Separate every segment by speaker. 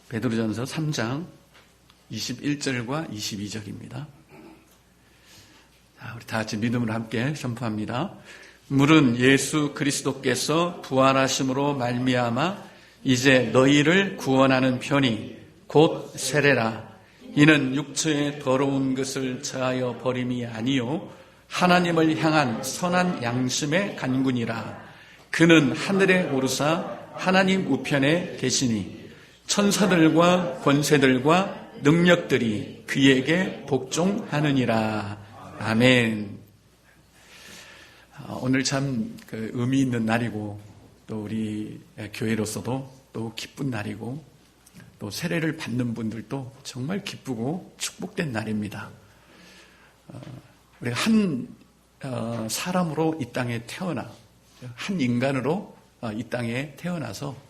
Speaker 1: 베드로전서 3장 21절과 22절입니다. 우리 다 같이 믿음으로 함께 선포합니다. 물은 예수 그리스도께서 부활하심으로 말미암아 이제 너희를 구원하는 편이 곧 세례라. 이는 육체의 더러운 것을 저하여 버림이 아니요 하나님을 향한 선한 양심의 간군이라. 그는 하늘에 오르사 하나님 우편에 계시니 천사들과 권세들과 능력들이 그에게 복종하느니라. 아멘. 오늘 참 의미 있는 날이고 또 우리 교회로서도 또 기쁜 날이고 또 세례를 받는 분들도 정말 기쁘고 축복된 날입니다. 우리가 한 사람으로 이 땅에 태어나 한 인간으로 이 땅에 태어나서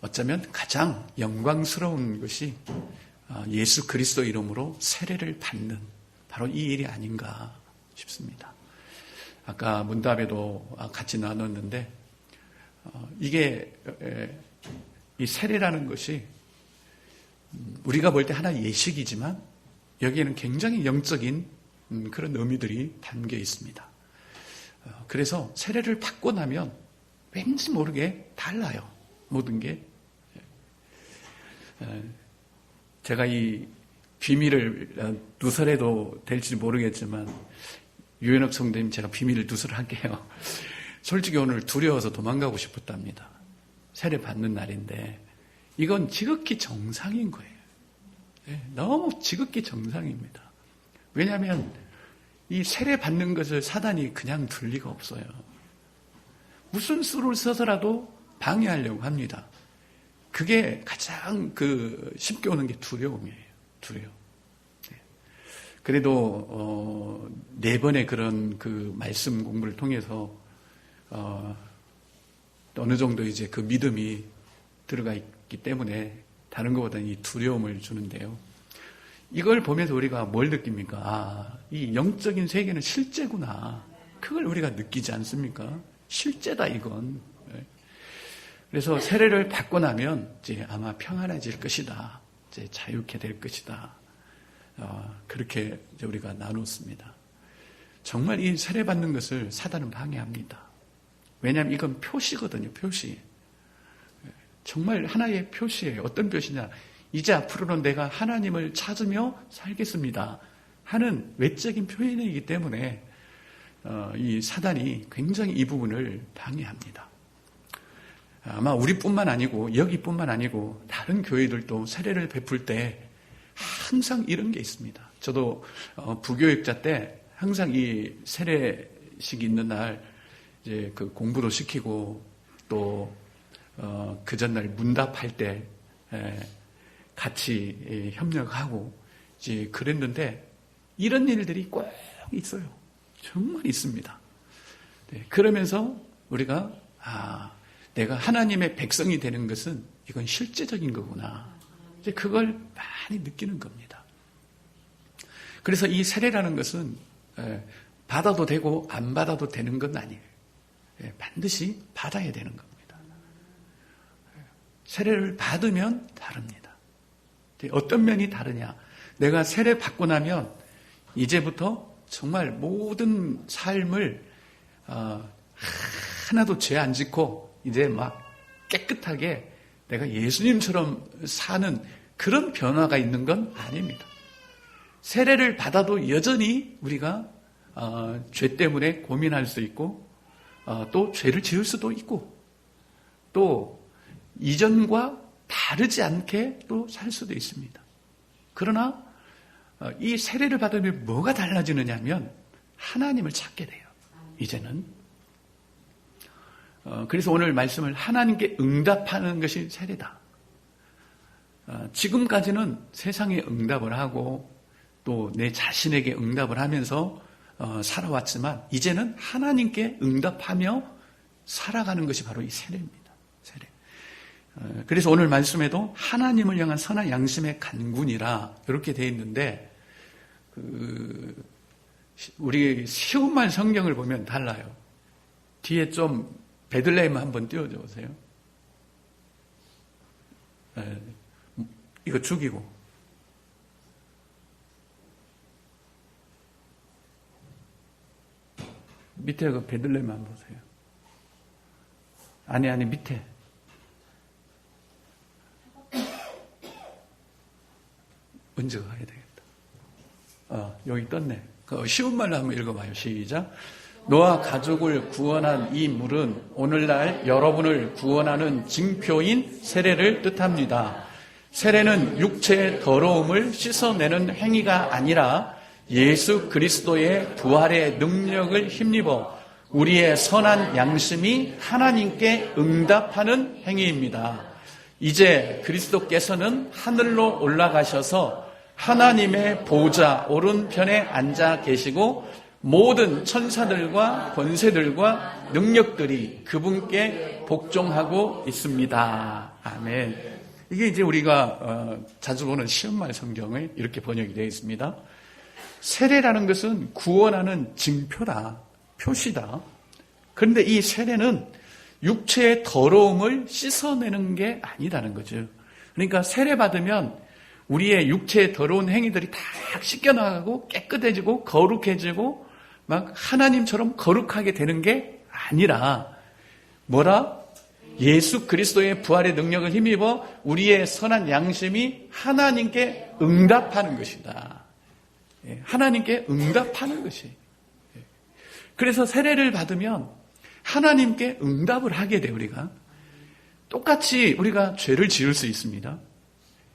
Speaker 1: 어쩌면 가장 영광스러운 것이 예수 그리스도 이름으로 세례를 받는 바로 이 일이 아닌가 싶습니다. 아까 문답에도 같이 나눴는데 이게 이 세례라는 것이 우리가 볼 때 하나의 예식이지만 여기에는 굉장히 영적인 그런 의미들이 담겨 있습니다. 그래서 세례를 받고 나면 왠지 모르게 달라요. 모든 게. 제가 이 비밀을 누설해도 될지 모르겠지만 유현옥 성도님 제가 비밀을 누설할게요. 솔직히 오늘 두려워서 도망가고 싶었답니다. 세례 받는 날인데 이건 지극히 정상인 거예요. 너무 지극히 정상입니다. 왜냐하면 이 세례 받는 것을 사단이 그냥 둘 리가 없어요. 무슨 수를 써서라도 방해하려고 합니다. 그게 가장 쉽게 오는 게 두려움이에요. 두려움. 그래도 4번의 그런 말씀 공부를 통해서 어느 정도 이제 그 믿음이 들어가 있기 때문에 다른 것보다는 이 두려움을 주는데요. 이걸 보면서 우리가 뭘 느낍니까? 이 영적인 세계는 실제구나. 그걸 우리가 느끼지 않습니까? 실제다 이건. 그래서 세례를 받고 나면 이제 아마 평안해질 것이다. 이제 자유케 될 것이다. 그렇게 이제 우리가 나눴습니다. 정말 이 세례 받는 것을 사단은 방해합니다. 왜냐하면 이건 표시거든요. 표시. 정말 하나의 표시예요. 어떤 표시냐? 이제 앞으로는 내가 하나님을 찾으며 살겠습니다 하는 외적인 표현이기 때문에 이 사단이 굉장히 이 부분을 방해합니다. 아마 우리뿐만 아니고 여기뿐만 아니고 다른 교회들도 세례를 베풀 때 항상 이런 게 있습니다. 저도 부교육자 때 항상 이 세례식이 있는 날 이제 공부도 시키고 또 그 전날 문답할 때 같이 협력하고 이제 그랬는데 이런 일들이 꼭 있어요. 정말 있습니다. 그러면서 우리가 내가 하나님의 백성이 되는 것은 이건 실제적인 거구나. 이제 그걸 많이 느끼는 겁니다. 그래서 이 세례라는 것은 받아도 되고 안 받아도 되는 건 아니에요. 반드시 받아야 되는 겁니다. 세례를 받으면 다릅니다. 어떤 면이 다르냐? 내가 세례 받고 나면 이제부터 정말 모든 삶을 하나도 죄 안 짓고 이제 막 깨끗하게 내가 예수님처럼 사는 그런 변화가 있는 건 아닙니다. 세례를 받아도 여전히 우리가 죄 때문에 고민할 수 있고 또 죄를 지을 수도 있고 또 이전과 다르지 않게 또 살 수도 있습니다. 그러나 이 세례를 받으면 뭐가 달라지느냐 하면 하나님을 찾게 돼요. 이제는. 그래서 오늘 말씀을 하나님께 응답하는 것이 세례다. 지금까지는 세상에 응답을 하고 또 내 자신에게 응답을 하면서 살아왔지만 이제는 하나님께 응답하며 살아가는 것이 바로 이 세례입니다. 세례. 그래서 오늘 말씀에도 하나님을 향한 선한 양심의 간군이라 이렇게 되어 있는데 우리 쉬운 말 성경을 보면 달라요. 뒤에 좀 베들레헴 한번 띄워줘 보세요. 이거 죽이고. 밑에 그 베들레헴만 보세요. 아니, 밑에. 언제 가야 되겠다. 여기 떴네. 쉬운 말로 한번 읽어봐요. 시작. 노아 가족을 구원한 이 물은 오늘날 여러분을 구원하는 징표인 세례를 뜻합니다. 세례는 육체의 더러움을 씻어내는 행위가 아니라 예수 그리스도의 부활의 능력을 힘입어 우리의 선한 양심이 하나님께 응답하는 행위입니다. 이제 그리스도께서는 하늘로 올라가셔서 하나님의 보좌 오른편에 앉아 계시고 모든 천사들과 권세들과 능력들이 그분께 복종하고 있습니다. 아멘. 이게 이제 우리가 자주 보는 시험말 성경에 이렇게 번역이 되어 있습니다. 세례라는 것은 구원하는 징표다, 표시다. 그런데 이 세례는 육체의 더러움을 씻어내는 게 아니라는 거죠. 그러니까 세례 받으면 우리의 육체의 더러운 행위들이 다 씻겨나가고 깨끗해지고 거룩해지고 막 하나님처럼 거룩하게 되는 게 아니라 뭐라? 예수 그리스도의 부활의 능력을 힘입어 우리의 선한 양심이 하나님께 응답하는 것이다. 하나님께 응답하는 것이. 그래서 세례를 받으면 하나님께 응답을 하게 돼, 우리가. 똑같이 우리가 죄를 지을 수 있습니다.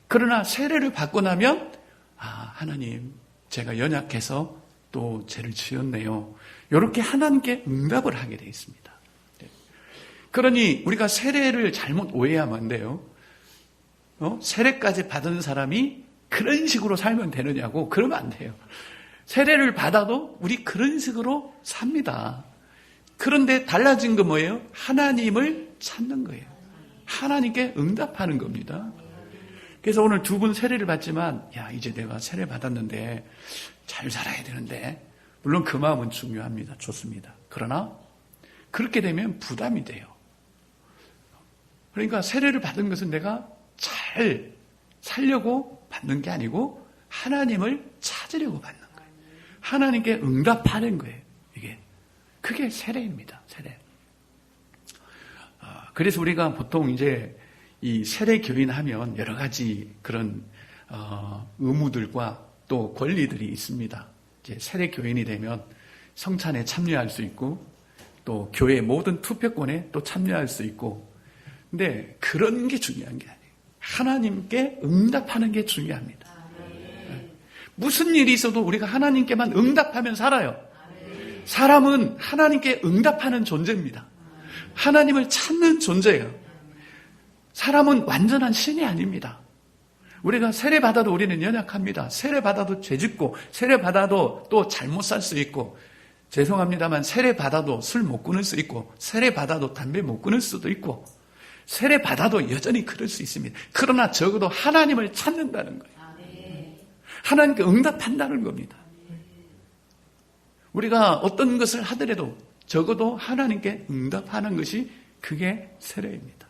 Speaker 1: 그러나 세례를 받고 나면 하나님, 제가 연약해서 또 죄를 지었네요. 이렇게 하나님께 응답을 하게 돼 있습니다. 그러니 우리가 세례를 잘못 오해하면 안 돼요. 세례까지 받은 사람이 그런 식으로 살면 되느냐고 그러면 안 돼요. 세례를 받아도 우리 그런 식으로 삽니다. 그런데 달라진 건 뭐예요? 하나님을 찾는 거예요. 하나님께 응답하는 겁니다. 그래서 오늘 두 분 세례를 받지만 이제 내가 세례 받았는데 잘 살아야 되는데 물론 그 마음은 중요합니다. 좋습니다. 그러나 그렇게 되면 부담이 돼요. 그러니까 세례를 받은 것은 내가 잘 살려고 받는 게 아니고 하나님을 찾으려고 받는 거예요. 하나님께 응답하는 거예요. 그게 세례입니다. 세례. 그래서 우리가 보통 이제 이 세례 교인 하면 여러 가지 그런 의무들과 또 권리들이 있습니다. 이제 세례 교인이 되면 성찬에 참여할 수 있고 또 교회 모든 투표권에 또 참여할 수 있고, 근데 그런 게 중요한 게 아니에요. 하나님께 응답하는 게 중요합니다. 무슨 일이 있어도 우리가 하나님께만 응답하면 살아요. 사람은 하나님께 응답하는 존재입니다. 하나님을 찾는 존재예요. 사람은 완전한 신이 아닙니다. 우리가 세례 받아도 우리는 연약합니다. 세례 받아도 죄짓고 세례 받아도 또 잘못 살 수 있고, 죄송합니다만 세례 받아도 술 못 끊을 수 있고 세례 받아도 담배 못 끊을 수도 있고 세례 받아도 여전히 그럴 수 있습니다. 그러나 적어도 하나님을 찾는다는 거예요. 하나님께 응답한다는 겁니다. 우리가 어떤 것을 하더라도 적어도 하나님께 응답하는 것이 그게 세례입니다.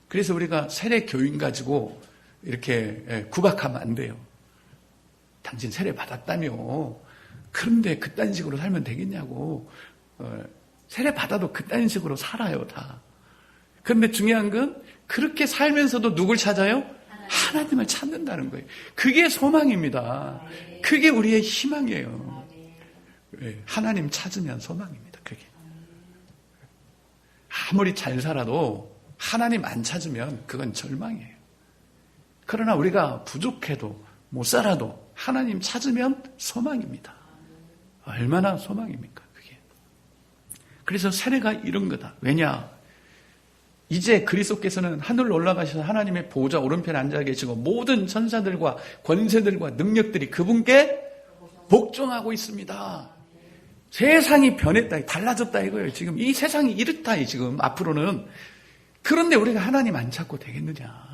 Speaker 1: 그래서 우리가 세례 교인 가지고 이렇게 구박하면 안 돼요. 당신 세례 받았다며. 그런데 그딴 식으로 살면 되겠냐고. 세례 받아도 그딴 식으로 살아요, 다. 그런데 중요한 건 그렇게 살면서도 누굴 찾아요? 하나님을 찾는다는 거예요. 그게 소망입니다. 그게 우리의 희망이에요. 하나님 찾으면 소망입니다. 그게. 아무리 잘 살아도 하나님 안 찾으면 그건 절망이에요. 그러나 우리가 부족해도 못 살아도 하나님 찾으면 소망입니다. 얼마나 소망입니까, 그게. 그래서 세례가 이런 거다. 왜냐? 이제 그리스도께서는 하늘로 올라가셔서 하나님의 보좌 오른편에 앉아 계시고 모든 천사들과 권세들과 능력들이 그분께 복종하고 있습니다. 세상이 변했다, 달라졌다 이거예요. 지금 이 세상이 이렇다, 지금 앞으로는. 그런데 우리가 하나님 안 찾고 되겠느냐?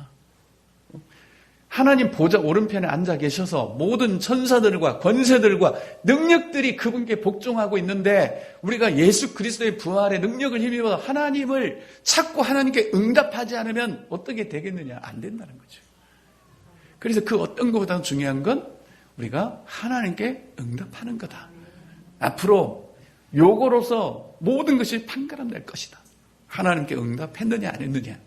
Speaker 1: 하나님 보좌 오른편에 앉아 계셔서 모든 천사들과 권세들과 능력들이 그분께 복종하고 있는데 우리가 예수 그리스도의 부활의 능력을 힘입어 하나님을 찾고 하나님께 응답하지 않으면 어떻게 되겠느냐? 안 된다는 거죠. 그래서 그 어떤 것보다 중요한 건 우리가 하나님께 응답하는 거다. 앞으로 요거로서 모든 것이 판가름날 것이다. 하나님께 응답했느냐 안 했느냐,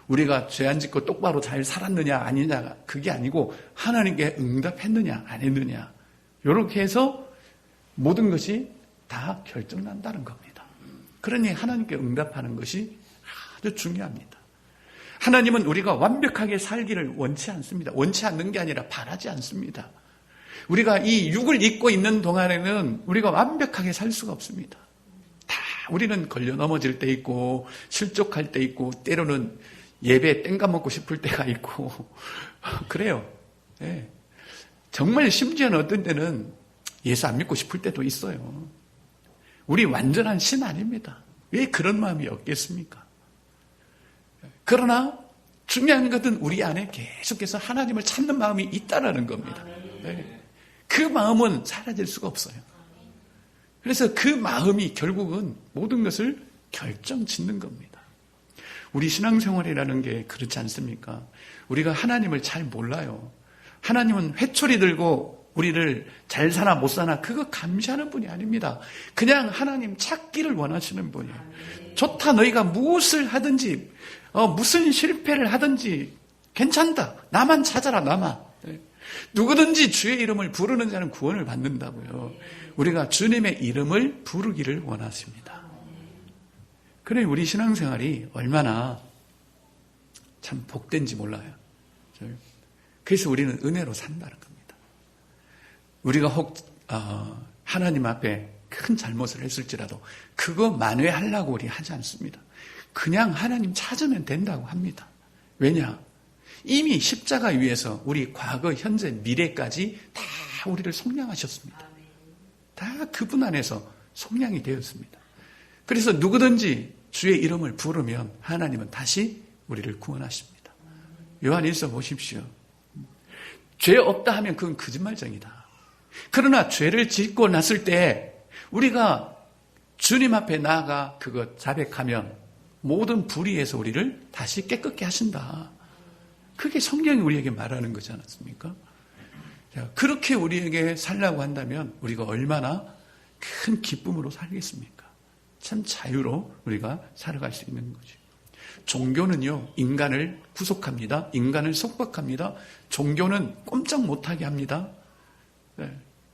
Speaker 1: 우리가 죄 안 짓고 똑바로 잘 살았느냐 아니냐, 그게 아니고 하나님께 응답했느냐 안 했느냐, 이렇게 해서 모든 것이 다 결정난다는 겁니다. 그러니 하나님께 응답하는 것이 아주 중요합니다. 하나님은 우리가 완벽하게 살기를 원치 않습니다. 원치 않는 게 아니라 바라지 않습니다. 우리가 이 육을 입고 있는 동안에는 우리가 완벽하게 살 수가 없습니다. 다 우리는 걸려 넘어질 때 있고 실족할 때 있고 때로는 예배 땡감 먹고 싶을 때가 있고 그래요. 네. 정말 심지어는 어떤 때는 예수 안 믿고 싶을 때도 있어요. 우리 완전한 신 아닙니다. 왜 그런 마음이 없겠습니까? 그러나 중요한 것은 우리 안에 계속해서 하나님을 찾는 마음이 있다는 겁니다. 네. 그 마음은 사라질 수가 없어요. 그래서 그 마음이 결국은 모든 것을 결정짓는 겁니다. 우리 신앙생활이라는 게 그렇지 않습니까? 우리가 하나님을 잘 몰라요. 하나님은 회초리 들고 우리를 잘 사나 못 사나 그거 감시하는 분이 아닙니다. 그냥 하나님 찾기를 원하시는 분이에요. 좋다, 너희가 무엇을 하든지 무슨 실패를 하든지 괜찮다. 나만 찾아라, 나만. 누구든지 주의 이름을 부르는 자는 구원을 받는다고요. 우리가 주님의 이름을 부르기를 원하십니다. 그래, 우리 신앙생활이 얼마나 참 복된지 몰라요. 그래서 우리는 은혜로 산다는 겁니다. 우리가 혹 하나님 앞에 큰 잘못을 했을지라도 그거 만회하려고 우리 하지 않습니다. 그냥 하나님 찾으면 된다고 합니다. 왜냐? 이미 십자가 위에서 우리 과거, 현재, 미래까지 다 우리를 속량하셨습니다. 다 그분 안에서 속량이 되었습니다. 그래서 누구든지 주의 이름을 부르면 하나님은 다시 우리를 구원하십니다. 요한일서 보십시오. 죄 없다 하면 그건 거짓말쟁이다. 그러나 죄를 짓고 났을 때 우리가 주님 앞에 나아가 그것 자백하면 모든 불의에서 우리를 다시 깨끗게 하신다. 그게 성경이 우리에게 말하는 거지 않았습니까? 그렇게 우리에게 살라고 한다면 우리가 얼마나 큰 기쁨으로 살겠습니까? 참 자유로 우리가 살아갈 수 있는 거죠. 종교는요, 인간을 구속합니다. 인간을 속박합니다. 종교는 꼼짝 못하게 합니다.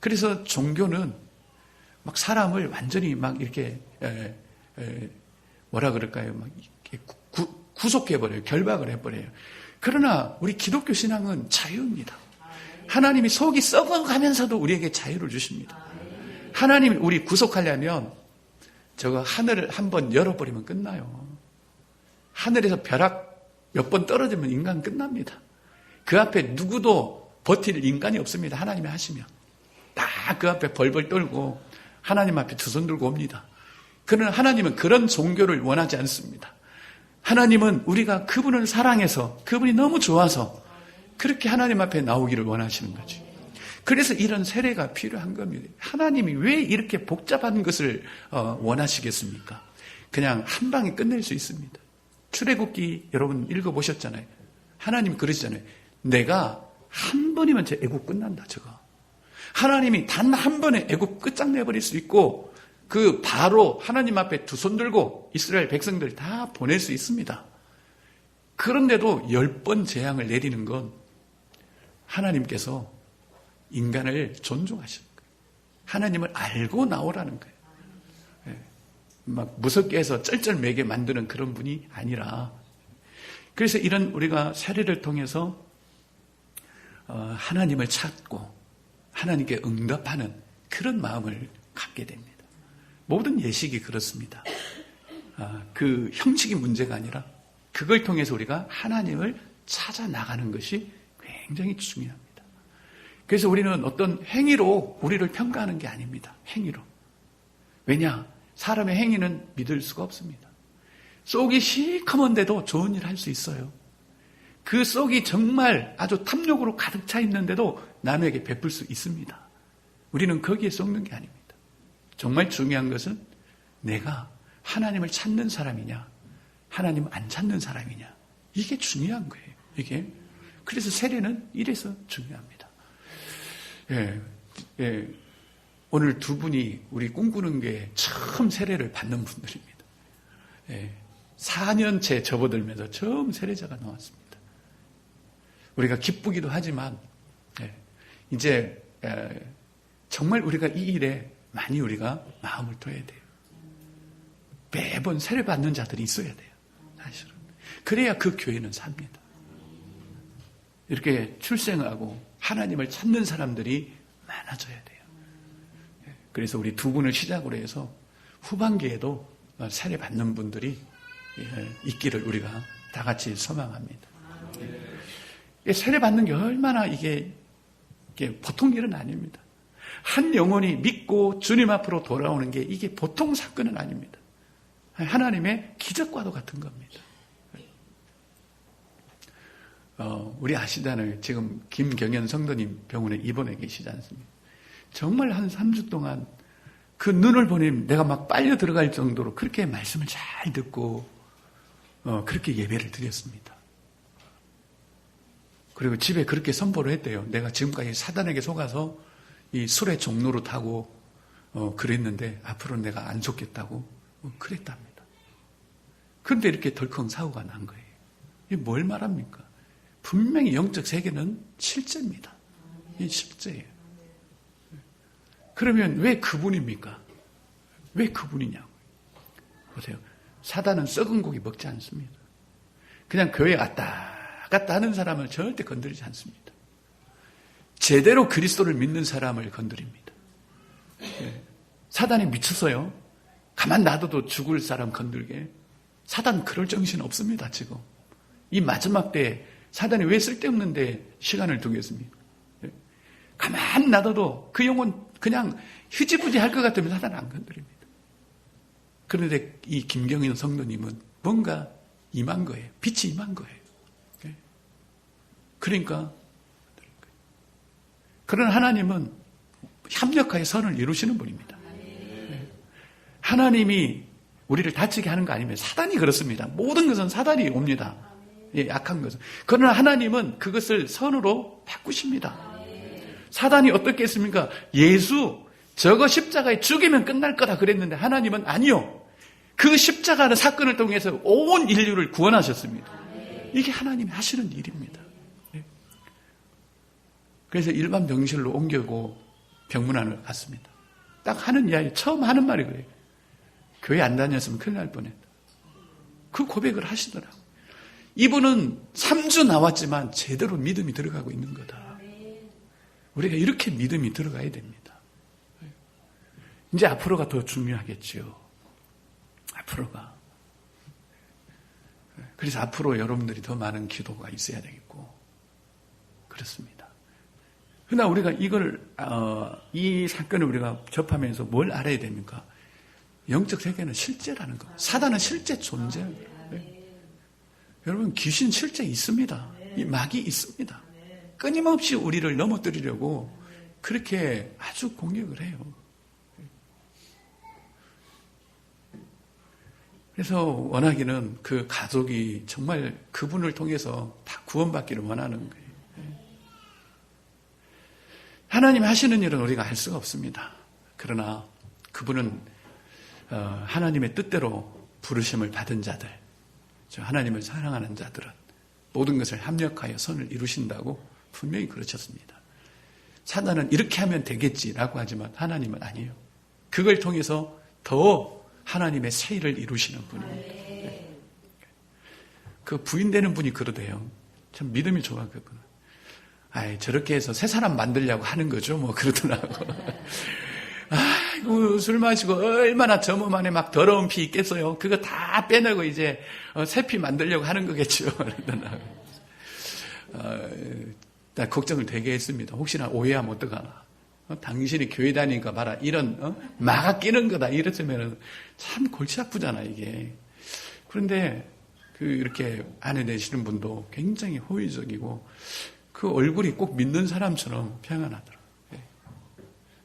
Speaker 1: 그래서 종교는 막 사람을 완전히 막 이렇게 뭐라 그럴까요? 막 이렇게 구속해버려요. 결박을 해버려요. 그러나 우리 기독교 신앙은 자유입니다. 하나님이 속이 썩어가면서도 우리에게 자유를 주십니다. 하나님이 우리 구속하려면 저거 하늘을 한번 열어버리면 끝나요. 하늘에서 벼락 몇 번 떨어지면 인간 끝납니다. 그 앞에 누구도 버틸 인간이 없습니다. 하나님이 하시면. 다 그 앞에 벌벌 떨고 하나님 앞에 두 손 들고 옵니다. 그러나 하나님은 그런 종교를 원하지 않습니다. 하나님은 우리가 그분을 사랑해서 그분이 너무 좋아서 그렇게 하나님 앞에 나오기를 원하시는 거죠. 그래서 이런 세례가 필요한 겁니다. 하나님이 왜 이렇게 복잡한 것을 원하시겠습니까? 그냥 한 방에 끝낼 수 있습니다. 출애굽기 여러분 읽어보셨잖아요. 하나님이 그러시잖아요. 내가 한 번이면 제 애국 끝난다, 저거. 하나님이 단 한 번에 애국 끝장내버릴 수 있고 그 바로 하나님 앞에 두 손 들고 이스라엘 백성들 다 보낼 수 있습니다. 그런데도 10번 재앙을 내리는 건 하나님께서 인간을 존중하시는 거예요. 하나님을 알고 나오라는 거예요. 막 무섭게 해서 쩔쩔매게 만드는 그런 분이 아니라, 그래서 이런 우리가 세례를 통해서 하나님을 찾고 하나님께 응답하는 그런 마음을 갖게 됩니다. 모든 예식이 그렇습니다. 그 형식이 문제가 아니라 그걸 통해서 우리가 하나님을 찾아 나가는 것이 굉장히 중요합니다. 그래서 우리는 어떤 행위로 우리를 평가하는 게 아닙니다. 행위로. 왜냐? 사람의 행위는 믿을 수가 없습니다. 속이 시커먼데도 좋은 일 할 수 있어요. 그 속이 정말 아주 탐욕으로 가득 차 있는데도 남에게 베풀 수 있습니다. 우리는 거기에 썩는 게 아닙니다. 정말 중요한 것은 내가 하나님을 찾는 사람이냐, 하나님을 안 찾는 사람이냐. 이게 중요한 거예요. 이게. 그래서 세례는 이래서 중요합니다. 오늘 두 분이 우리 꿈꾸는 게 처음 세례를 받는 분들입니다. 4년째 접어들면서 처음 세례자가 나왔습니다. 우리가 기쁘기도 하지만 이제 정말 우리가 이 일에 많이 우리가 마음을 둬야 돼요. 매번 세례 받는 자들이 있어야 돼요. 사실은. 그래야 그 교회는 삽니다. 이렇게 출생하고 하나님을 찾는 사람들이 많아져야 돼요. 그래서 우리 두 분을 시작으로 해서 후반기에도 세례 받는 분들이 있기를 우리가 다 같이 소망합니다. 세례 받는 게 얼마나 이게 보통 일은 아닙니다. 한 영혼이 믿고 주님 앞으로 돌아오는 게 이게 보통 사건은 아닙니다. 하나님의 기적과도 같은 겁니다. 우리 아시잖아요. 지금 김경연 성도님 병원에 입원해 계시지 않습니까? 정말 한 3주 동안 그 눈을 보니 내가 막 빨려 들어갈 정도로 그렇게 말씀을 잘 듣고 그렇게 예배를 드렸습니다. 그리고 집에 그렇게 선포를 했대요. 내가 지금까지 사단에게 속아서 이 술의 종로로 타고 그랬는데 앞으로는 내가 안 속겠다고 그랬답니다. 그런데 이렇게 덜컹 사고가 난 거예요. 이게 뭘 말합니까? 분명히 영적 세계는 실제입니다. 이 실제예요. 그러면 왜 그분입니까? 왜 그분이냐고. 보세요. 사단은 썩은 고기 먹지 않습니다. 그냥 교회 왔다 갔다 하는 사람을 절대 건드리지 않습니다. 제대로 그리스도를 믿는 사람을 건드립니다. 사단이 미쳤어요. 가만 놔둬도 죽을 사람 건들게. 사단 그럴 정신 없습니다. 지금. 이 마지막 때에 사단이 왜 쓸데없는데 시간을 두겠습니까? 가만 놔둬도 그 영혼 그냥 흐지부지 할 것 같으면 사단 안 건드립니다. 그런데 이 김경인 성도님은 뭔가 임한 거예요. 빛이 임한 거예요. 그러니까 그런 하나님은 협력하여 선을 이루시는 분입니다. 하나님이 우리를 다치게 하는 거 아니면 사단이 그렇습니다. 모든 것은 사단이 옵니다. 악한 것은. 그러나 하나님은 그것을 선으로 바꾸십니다. 사단이 어떻게 했습니까? 예수 저거 십자가에 죽이면 끝날 거다 그랬는데 하나님은 아니요. 그 십자가는 사건을 통해서 온 인류를 구원하셨습니다. 이게 하나님이 하시는 일입니다. 그래서 일반 병실로 옮겨고 병문안을 갔습니다. 딱 하는 이야기, 처음 하는 말이 그래요. 교회 안 다녔으면 큰일 날 뻔했다. 그 고백을 하시더라고요. 이분은 3주 나왔지만 제대로 믿음이 들어가고 있는 거다. 우리가 이렇게 믿음이 들어가야 됩니다. 이제 앞으로가 더 중요하겠죠. 앞으로가. 그래서 앞으로 여러분들이 더 많은 기도가 있어야 되겠고 그렇습니다. 그러나 우리가 이 사건을 우리가 접하면서 뭘 알아야 됩니까? 영적 세계는 실제라는 것. 사단은 실제 존재예요. 여러분 귀신 실제 있습니다. 이 마귀 있습니다. 끊임없이 우리를 넘어뜨리려고 그렇게 아주 공격을 해요. 그래서 원하기는 그 가족이 정말 그분을 통해서 다 구원받기를 원하는 거예요. 하나님 하시는 일은 우리가 알 수가 없습니다. 그러나 그분은 하나님의 뜻대로 부르심을 받은 자들, 하나님을 사랑하는 자들은 모든 것을 합력하여 선을 이루신다고 분명히 그러셨습니다. 사단은 이렇게 하면 되겠지라고 하지만 하나님은 아니에요. 그걸 통해서 더 하나님의 새 일을 이루시는 분입니다. 그 부인되는 분이 그러대요. 참 믿음이 좋아 그분. 저렇게 해서 새 사람 만들려고 하는 거죠. 뭐 그러더라고. 아이고 술 마시고 얼마나 저몸 안에 막 더러운 피 있겠어요. 그거 다 빼내고 이제 새 피 만들려고 하는 거겠죠. 그러더라고. 걱정을 되게 했습니다. 혹시나 오해하면 어떡하나. 당신이 교회 다니니까 봐라. 이런 마가 끼는 거다. 이랬으면 참 골치 아프잖아 이게. 그런데 이렇게 아내 되시는 분도 굉장히 호의적이고 그 얼굴이 꼭 믿는 사람처럼 평안하더라고요.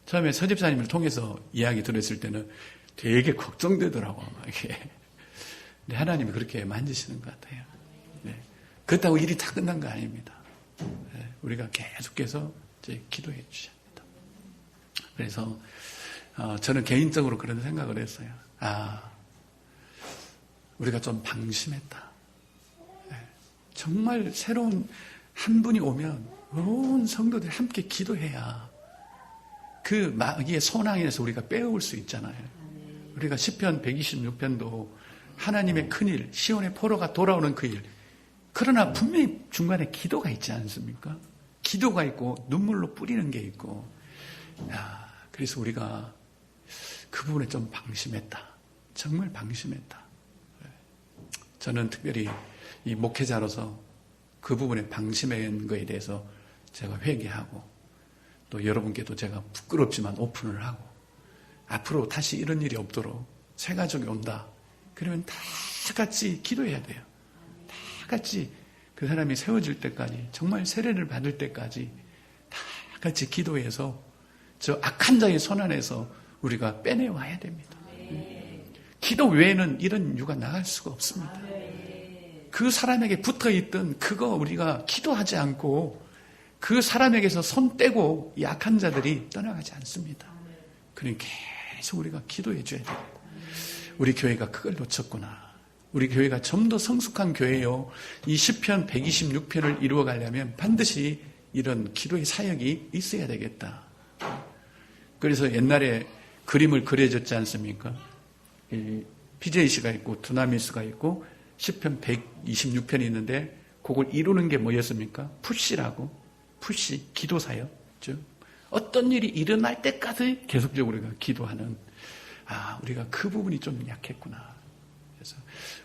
Speaker 1: 처음에 서집사님을 통해서 이야기 들었을 때는 되게 걱정되더라고요. 이게. 근데 하나님이 그렇게 만지시는 것 같아요. 그렇다고 일이 다 끝난 거 아닙니다. 우리가 계속해서 이제 기도해 주셔야 합니다. 그래서 저는 개인적으로 그런 생각을 했어요. 우리가 좀 방심했다. 정말 새로운 한 분이 오면 온 성도들이 함께 기도해야 그 마귀의 손아에서 우리가 빼올 수 있잖아요. 우리가 시편 126편도 하나님의 큰일, 시온의 포로가 돌아오는 그 일. 그러나 분명히 중간에 기도가 있지 않습니까? 기도가 있고 눈물로 뿌리는 게 있고. 그래서 우리가 그 부분에 좀 방심했다. 정말 방심했다. 저는 특별히 이 목회자로서 그 부분에 방심한 거에 대해서 제가 회개하고 또 여러분께도 제가 부끄럽지만 오픈을 하고 앞으로 다시 이런 일이 없도록 새 가족이 온다. 그러면 다 같이 기도해야 돼요. 다 같이 그 사람이 세워질 때까지 정말 세례를 받을 때까지 다 같이 기도해서 저 악한 자의 손 안에서 우리가 빼내와야 됩니다. 기도 외에는 이런 이유가 나갈 수가 없습니다. 그 사람에게 붙어있던 그거 우리가 기도하지 않고 그 사람에게서 손 떼고 이 악한 자들이 떠나가지 않습니다. 그러니 계속 우리가 기도해 줘야 됩니다. 우리 교회가 그걸 놓쳤구나. 우리 교회가 좀 더 성숙한 교회요. 이 시편 126편을 이루어가려면 반드시 이런 기도의 사역이 있어야 되겠다. 그래서 옛날에 그림을 그려줬지 않습니까? PJC가 있고 두나미스가 있고 시편 126편이 있는데 그걸 이루는 게 뭐였습니까? 푸시라고. 푸시, 기도 사역. 어떤 일이 일어날 때까지 계속적으로 우리가 기도하는 우리가 그 부분이 좀 약했구나. 그래서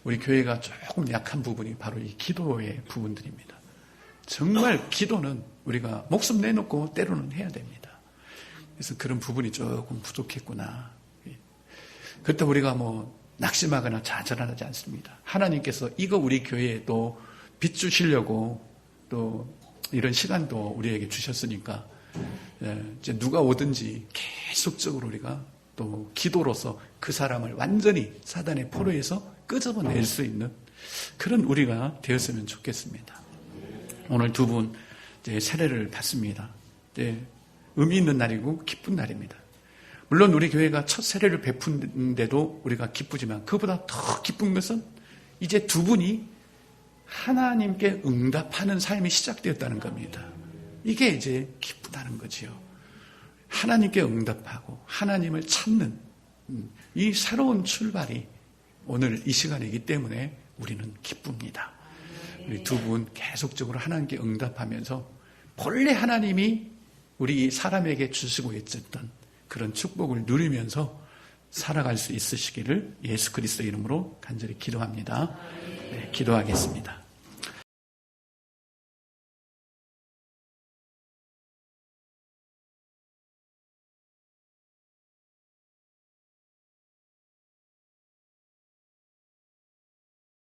Speaker 1: 우리 교회가 조금 약한 부분이 바로 이 기도의 부분들입니다. 정말 기도는 우리가 목숨 내놓고 때로는 해야 됩니다. 그래서 그런 부분이 조금 부족했구나. 그렇다고 우리가 낙심하거나 좌절하지 않습니다. 하나님께서 이거 우리 교회에 또 비추시려고 또 이런 시간도 우리에게 주셨으니까 이제 누가 오든지 계속적으로 우리가 또 기도로서 그 사람을 완전히 사단의 포로에서 끄집어낼 수 있는 그런 우리가 되었으면 좋겠습니다. 오늘 두 분 세례를 받습니다. 의미 있는 날이고 기쁜 날입니다. 물론 우리 교회가 첫 세례를 베푼데도 우리가 기쁘지만 그보다 더 기쁜 것은 이제 두 분이 하나님께 응답하는 삶이 시작되었다는 겁니다. 이게 이제 기쁘다는 거지요. 하나님께 응답하고 하나님을 찾는 이 새로운 출발이 오늘 이 시간이기 때문에 우리는 기쁩니다. 우리 두 분 계속적으로 하나님께 응답하면서 본래 하나님이 우리 사람에게 주시고 있었던 그런 축복을 누리면서 살아갈 수 있으시기를 예수 그리스도 이름으로 간절히 기도합니다. 기도하겠습니다.